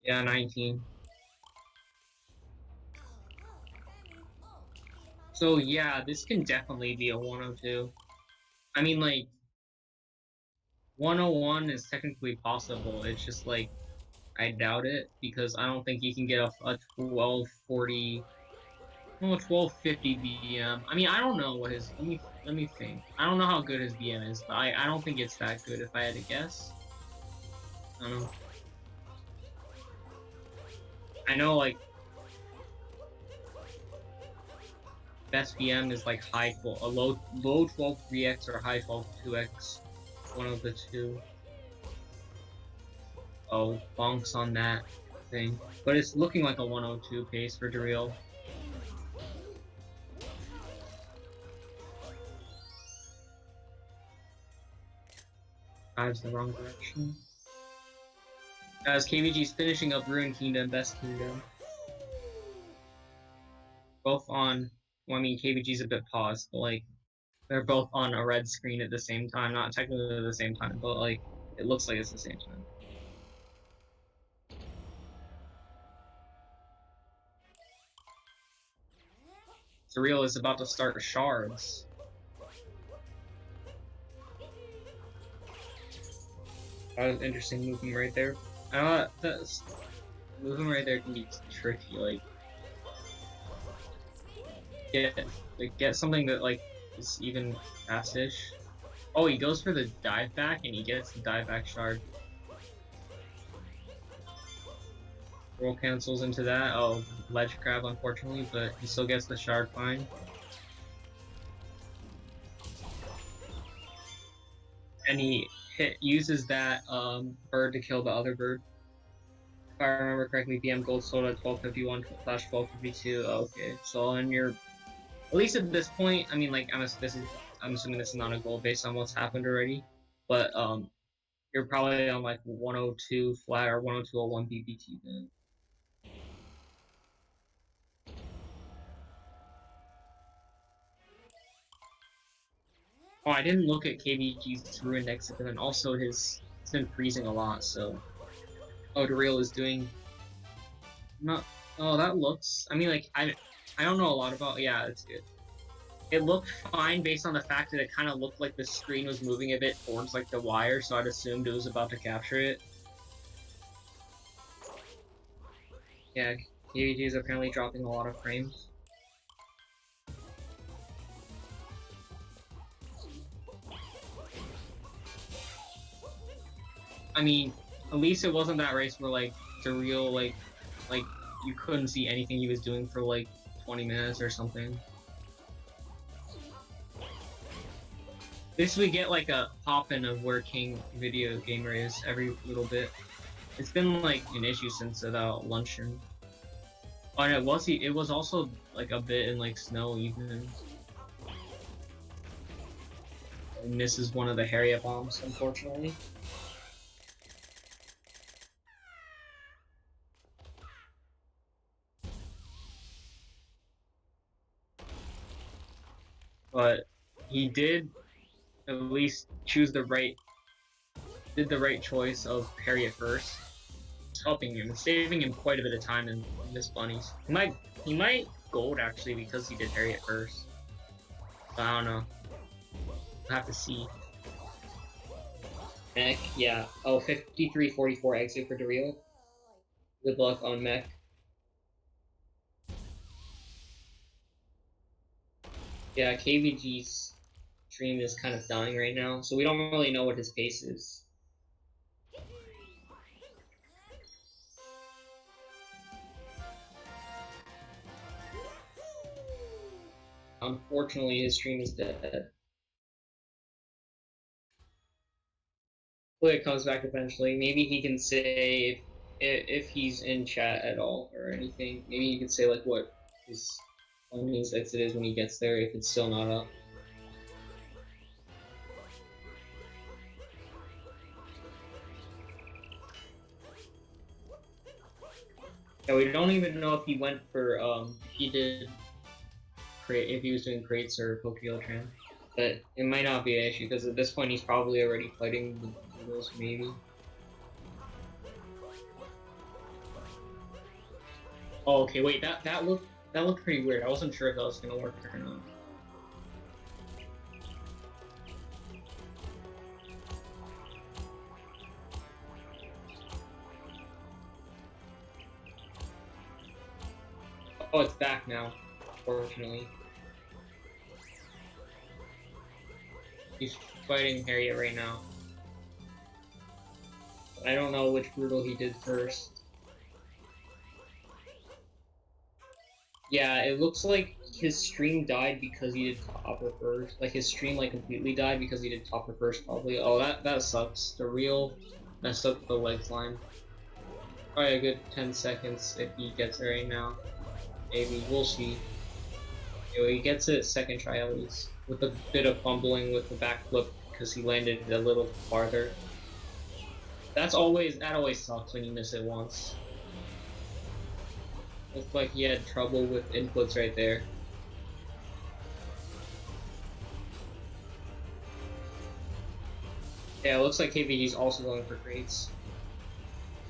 Yeah, 19. So yeah, this can definitely be a 102. I mean, like 101 is technically possible. It's just like I doubt it because I don't think you can get a 1240, no, 1250 BM. I mean, I don't know what his. Let me think. I don't know how good his BM is, but I don't think it's that good. If I had to guess, I don't know. I know like best BM is like a low 12 3x or high 12 2x, one of the two. Oh, bonks on that thing. But it's looking like a 102 pace for Dareal. Dives the wrong direction. As KVG's finishing up Ruined Kingdom, Best Kingdom. Both on, well, I mean, KVG's a bit paused, but like, they're both on a red screen at the same time. Not technically at the same time, but like, it looks like it's the same time. Dareal is about to start shards. That was interesting movement right there. That's movement right there can be tricky. Like get something that like is even fast-ish. Oh, he goes for the dive back and he gets the dive back shard. Roll cancels into that. Oh, ledge grab unfortunately, but he still gets the shard fine. And he uses that bird to kill the other bird. If I remember correctly, BM Gold Soda 1251 slash 1252. Oh, okay, so on your, at least at this point, I mean, like I'm assuming this is not a goal based on what's happened already, but you're probably on like 102 flat or 10201 BBT then. Oh, I didn't look at KVG's ruined exit, and also it's been freezing a lot, so. Oh, Dareal is doing not. Oh, that looks. I mean, like I don't know a lot about. Yeah, it's good. It looked fine based on the fact that it kind of looked like the screen was moving a bit towards like the wire, so I'd assumed it was about to capture it. Yeah, KVG is apparently dropping a lot of frames. I mean, at least it wasn't that race where like Dareal like you couldn't see anything he was doing for like 20 minutes or something. This we get like a pop-in of where kingvideogamer is every little bit. It's been like an issue since about luncheon. Oh, and it was also like a bit in like snow even. And misses one of the Harriet bombs, unfortunately. But he did at least did the right choice of Harriet first. It's helping him, saving him quite a bit of time in Miss Bunnies. He might gold actually because he did Harriet first. But I don't know. We'll have to see. Mech, yeah. Oh, 53-44 exit for Dareal. Good luck on Mech. Yeah, KVG's stream is kind of dying right now, so we don't really know what his pace is. unfortunately his stream is dead. Hopefully it comes back eventually. Maybe he can say if he's in chat at all or anything. Maybe he can say like what his means exit is when he gets there if it's still not up. Yeah, we don't even know if he went for if he did create if he was doing crates or Pokeyotran. But it might not be an issue because at this point he's probably already fighting the Beatles, maybe. Oh, okay, wait, that looked pretty weird. I wasn't sure if that was gonna work or not. Oh, it's back now, fortunately. He's fighting Harriet right now. I don't know which brutal he did first. Yeah, it looks like his stream died because he did Topper first. Like his stream like completely died because he did Topper first probably. Oh, that sucks. The real messed up the legs line. Probably a good 10 seconds if he gets it right now. Maybe, we'll see. Anyway, he gets it second try at least. With a bit of fumbling with the backflip because he landed a little farther. That always sucks when you miss it once. Looks like he had trouble with inputs right there. Yeah, it looks like KVG's also going for crates.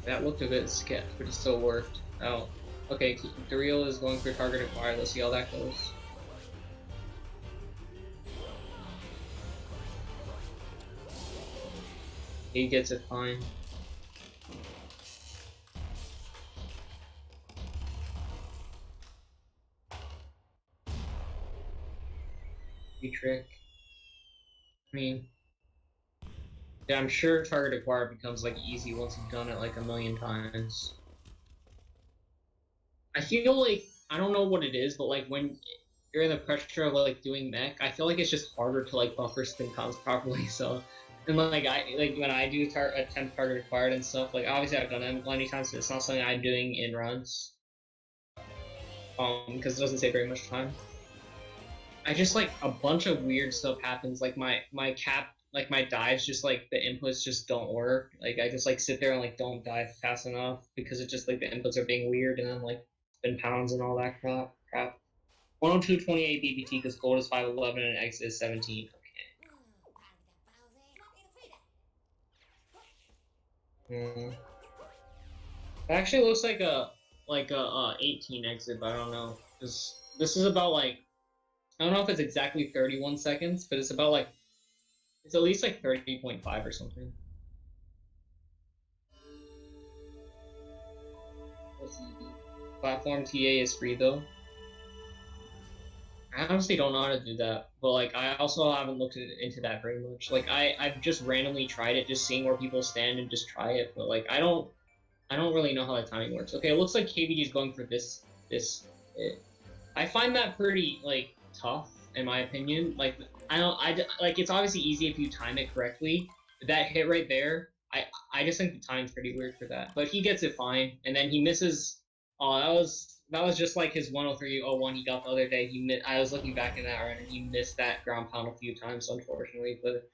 That looked a bit sketch, but it still worked. Oh, okay, Dareal is going for target acquired. Let's see how that goes. He gets it fine. Trick. I mean, yeah, I'm sure target acquired becomes like easy once you've done it like a million times. I feel like I don't know what it is, but like when you're in the pressure of like doing mech, I feel like it's just harder to like buffer spin counts properly. So, and like when I do attempt target acquired and stuff, like obviously I've done it plenty of times, but it's not something I'm doing in runs. Because it doesn't take very much time. I just like a bunch of weird stuff happens. Like my cap, like my dives, just like the inputs just don't work. Like I just like sit there and like don't dive fast enough because it's just like the inputs are being weird and then like spin pounds and all that crap. 102.28 BBT because gold is 511 and X is 17. Okay. It actually looks like a 18 exit, but I don't know. This is about like I don't know if it's exactly 31 seconds, but it's about like it's at least like 30.5 or something. Platform TA is free though. I honestly don't know how to do that, but like I also haven't looked into that very much. Like I've just randomly tried it, just seeing where people stand and just try it, but like I don't really know how the timing works. Okay, it looks like KVG is going for this. I find that pretty like tough in my opinion. Like like it's obviously easy if you time it correctly. But that hit right there, I just think the time's pretty weird for that. But he gets it fine, and then he misses. Oh, that was just like his 103.01 he got the other day. I was looking back in that run, and he missed that ground pound a few times, unfortunately. But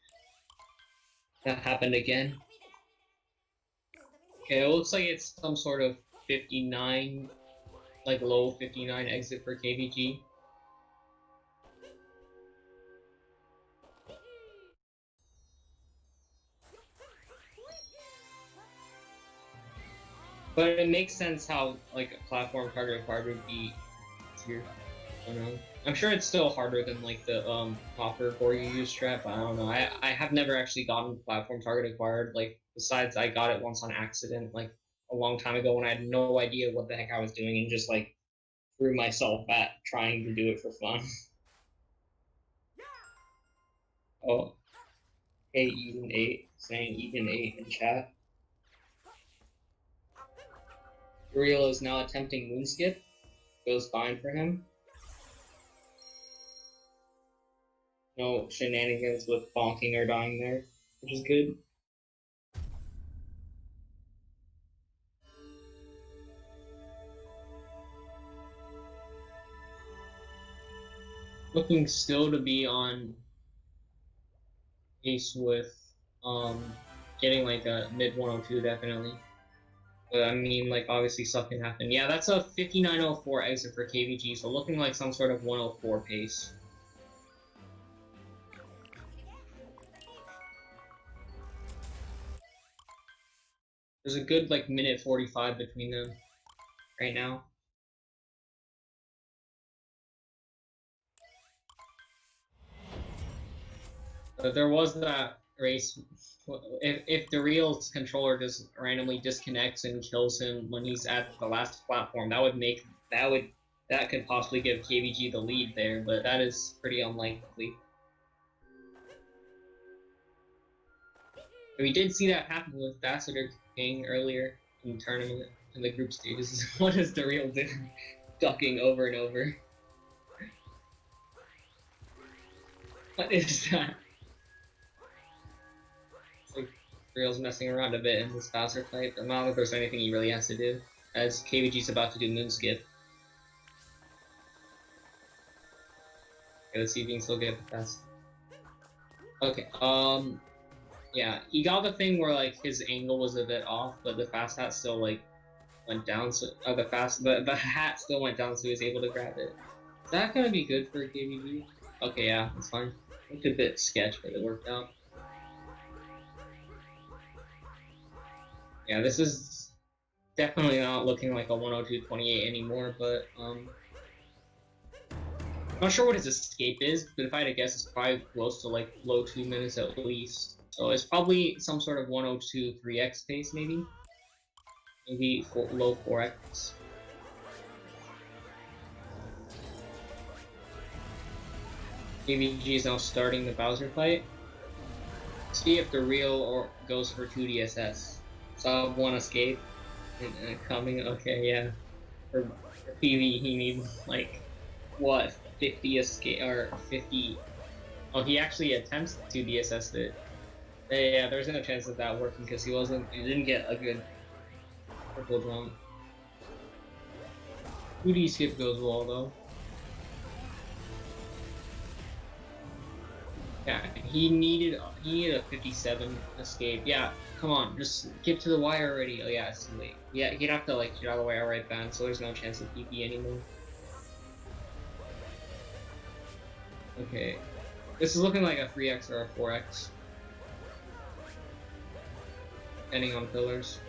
that happened again. Okay, it looks like it's some sort of 59, like low 59 exit for KVG. But it makes sense how like a platform target acquired would be easier. I don't know. I'm sure it's still harder than like the hopper or you use strat, but I don't know. I have never actually gotten platform target acquired. Like besides I got it once on accident, like a long time ago when I had no idea what the heck I was doing and just like threw myself at trying to do it for fun. Oh, hey Eden 8, saying Eden 8 in chat. Uriel is now attempting moonskip. Goes fine for him. no shenanigans with bonking or dying there, which is good. Looking still to be on pace with getting like a mid 102 definitely. But I mean, like obviously stuff can happen. Yeah, that's a 5904 exit for KVG, so looking like some sort of 104 pace. There's a good like minute 45 between them right now. There was that race. If Dareal's controller just randomly disconnects and kills him when he's at the last platform, that could possibly give KVG the lead there, but that is pretty unlikely. We did see that happen with Bastarder King earlier in the tournament in the group stages. What is Dareal doing? Ducking over and over. What is that? Real's messing around a bit in this Bowser fight. I don't know if there's anything he really has to do, as KVG's about to do Moonskip. Okay, let's see if he can still get the fast. Okay, yeah, he got the thing where like his angle was a bit off, but the fast hat still like went down, so the hat still went down, so he was able to grab it. Is that gonna be good for KVG? Okay, yeah, that's fine. It's a bit sketch, but it worked out. Yeah, this is definitely not looking like a 102.28 anymore, but I'm not sure what his escape is, but if I had to guess, it's probably close to like low 2 minutes at least. So it's probably some sort of 102 3x pace, maybe? Maybe low 4x. KVG is now starting the Bowser fight. See if Dareal or goes for 2 DSS. Sub 1 escape and coming. Okay, yeah. For PV, he needs like what 50 escape or 50. Oh, he actually attempts to DSS it. Yeah, there's no chance of that working because he didn't get a good triple jump. 2D skip goes well though. Yeah, he needed a 57 escape. Yeah, come on, just get to the wire already. Oh yeah, it's too late. Yeah, he'd have to like get out of the wire right then, so there's no chance of PP anymore. Okay, this is looking like a 3x or a 4x, depending on pillars.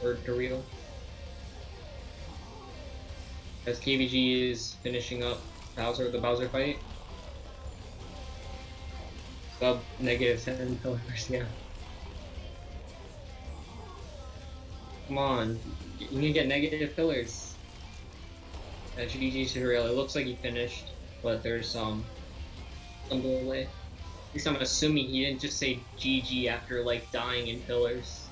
Or Dareal. As KVG is finishing up the Bowser fight. Sub -10 pillars, yeah. Come on, you need to get negative pillars. GG to Dareal. It looks like he finished, but there's some delay. At least I'm assuming he didn't just say GG after like dying in pillars.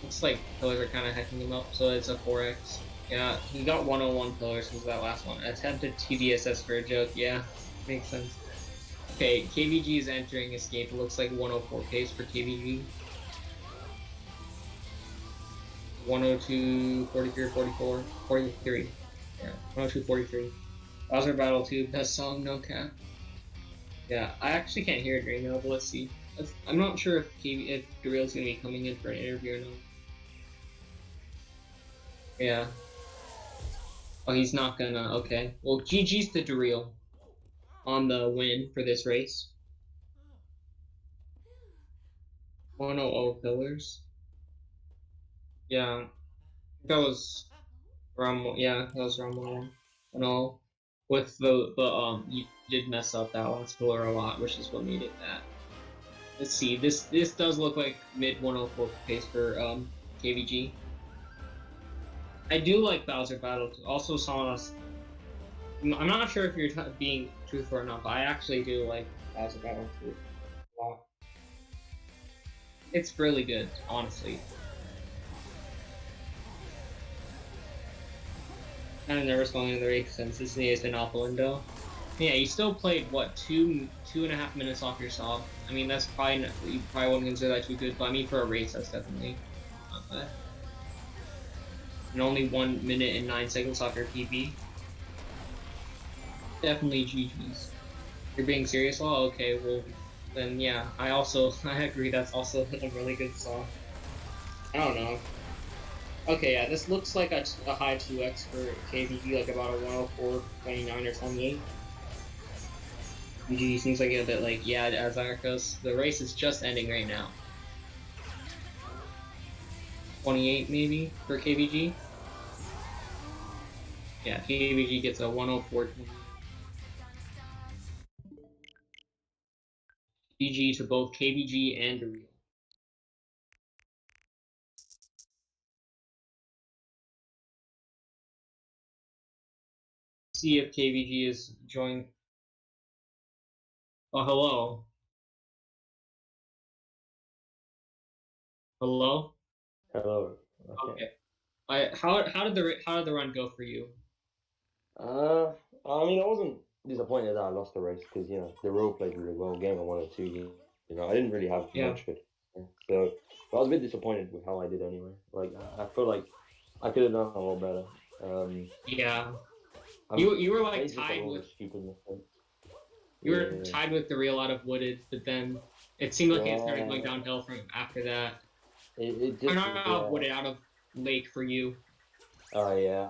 Looks like pillars are kind of hacking him up, so it's a 4x. Yeah, he got 101 pillars was that last one. Attempted TDSS for a joke, yeah, makes sense. Okay, KVG is entering escape. It looks like 104 pace for KVG. 102, 43, 44, 43. Yeah, 102, 43. Bowser Battle 2, best song, no cap. Yeah, I actually can't hear it right now, but let's see. I'm not sure if Dareal's gonna be coming in for an interview or not. Yeah. Oh, he's not gonna. Okay. Well, GG's to Dareal on the win for this race. 100 pillars. Yeah. That was round. Yeah, that was round 1. And all with the you did mess up that last pillar a lot, which is what made it that. Let's see. This does look like mid 104 pace for KVG. I do like Bowser Battle. Also saw us. I'm not sure if you're being truthful or not, but I actually do like Bowser Battle 2 a lot. It's really good, honestly. kind of nervous going into the race since this has been off the window. Yeah, you still played what 2.5 minutes off your stop. I mean, that's probably you probably wouldn't consider that too good, but I mean for a race, that's definitely not bad. And only 1 minute and 9 seconds off your PB. Definitely GG's. You're being serious? Oh, okay. Well, then yeah. I agree. That's also a really good song. I don't know. Okay, yeah. This looks like a high 2x for KVG, like about a 104.29 or 28. GG seems like a bit like, yeah, as Zarkos. The race is just ending right now. 28 maybe for KVG. Yeah, KVG gets a 104.28. GG to both KVG and DarealMemes. See if KVG is joining. Oh, hello. Hello. Hello. Okay. How did the run go for you? Uh, I mean, I wasn't disappointed that I lost the race because the role played really well. Game I wanted to, I didn't really have Yeah. much good, so but I was a bit disappointed with how I did anyway. Like I feel like I could have done a lot better. Yeah. I've You were like made just a tied lot with of stupid mistakes. you were Yeah, tied with DarealMemes out of Wooded, but then it seemed like it started going yeah. downhill from after that. It Or just not out of yeah. Wooded, out of Lake for you. Oh yeah.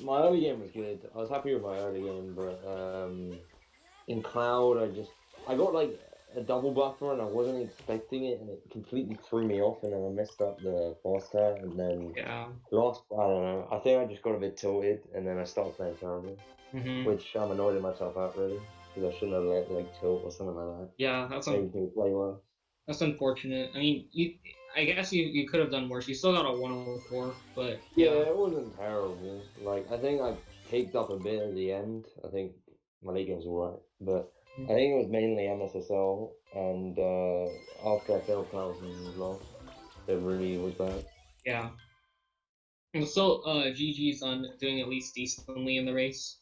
My early game was good. I was happy with my early game, but in Cloud, I got like a double buffer and I wasn't expecting it, and it completely threw me off, and then I messed up the faster, and then Yeah. lost. I don't know. I think I just got a bit tilted, and then I started playing terribly, Mm-hmm. which I'm annoyed at myself at really because I shouldn't have let like tilt or something like that. Yeah, Maybe to play well. that's unfortunate. I mean, I guess you could have done worse. You still got a 104, but yeah. Yeah, it wasn't terrible. Like I think I picked up a bit at the end. I think my league game's alright, but I think it was mainly MSSL, and after I failed classes as well, it really was bad. Yeah. And still GG's on doing at least decently in the race.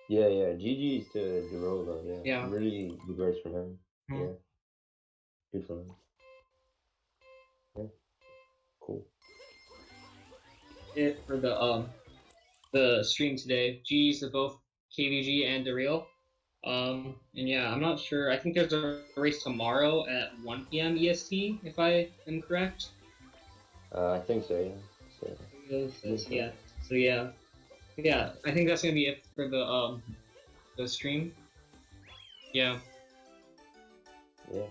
Yeah, yeah. GG's to Derola, yeah. Yeah. Really good race from him. Mhm. Yeah, good for him. Yeah, cool. It for the stream today. G's to both KVG and DeReal. And yeah, I'm not sure. I think there's a race tomorrow at 1 p.m. EST, if I am correct. I think so, yeah. So, good for Yeah. him. So yeah, yeah. I think that's gonna be it for the stream. Yeah. Yeah.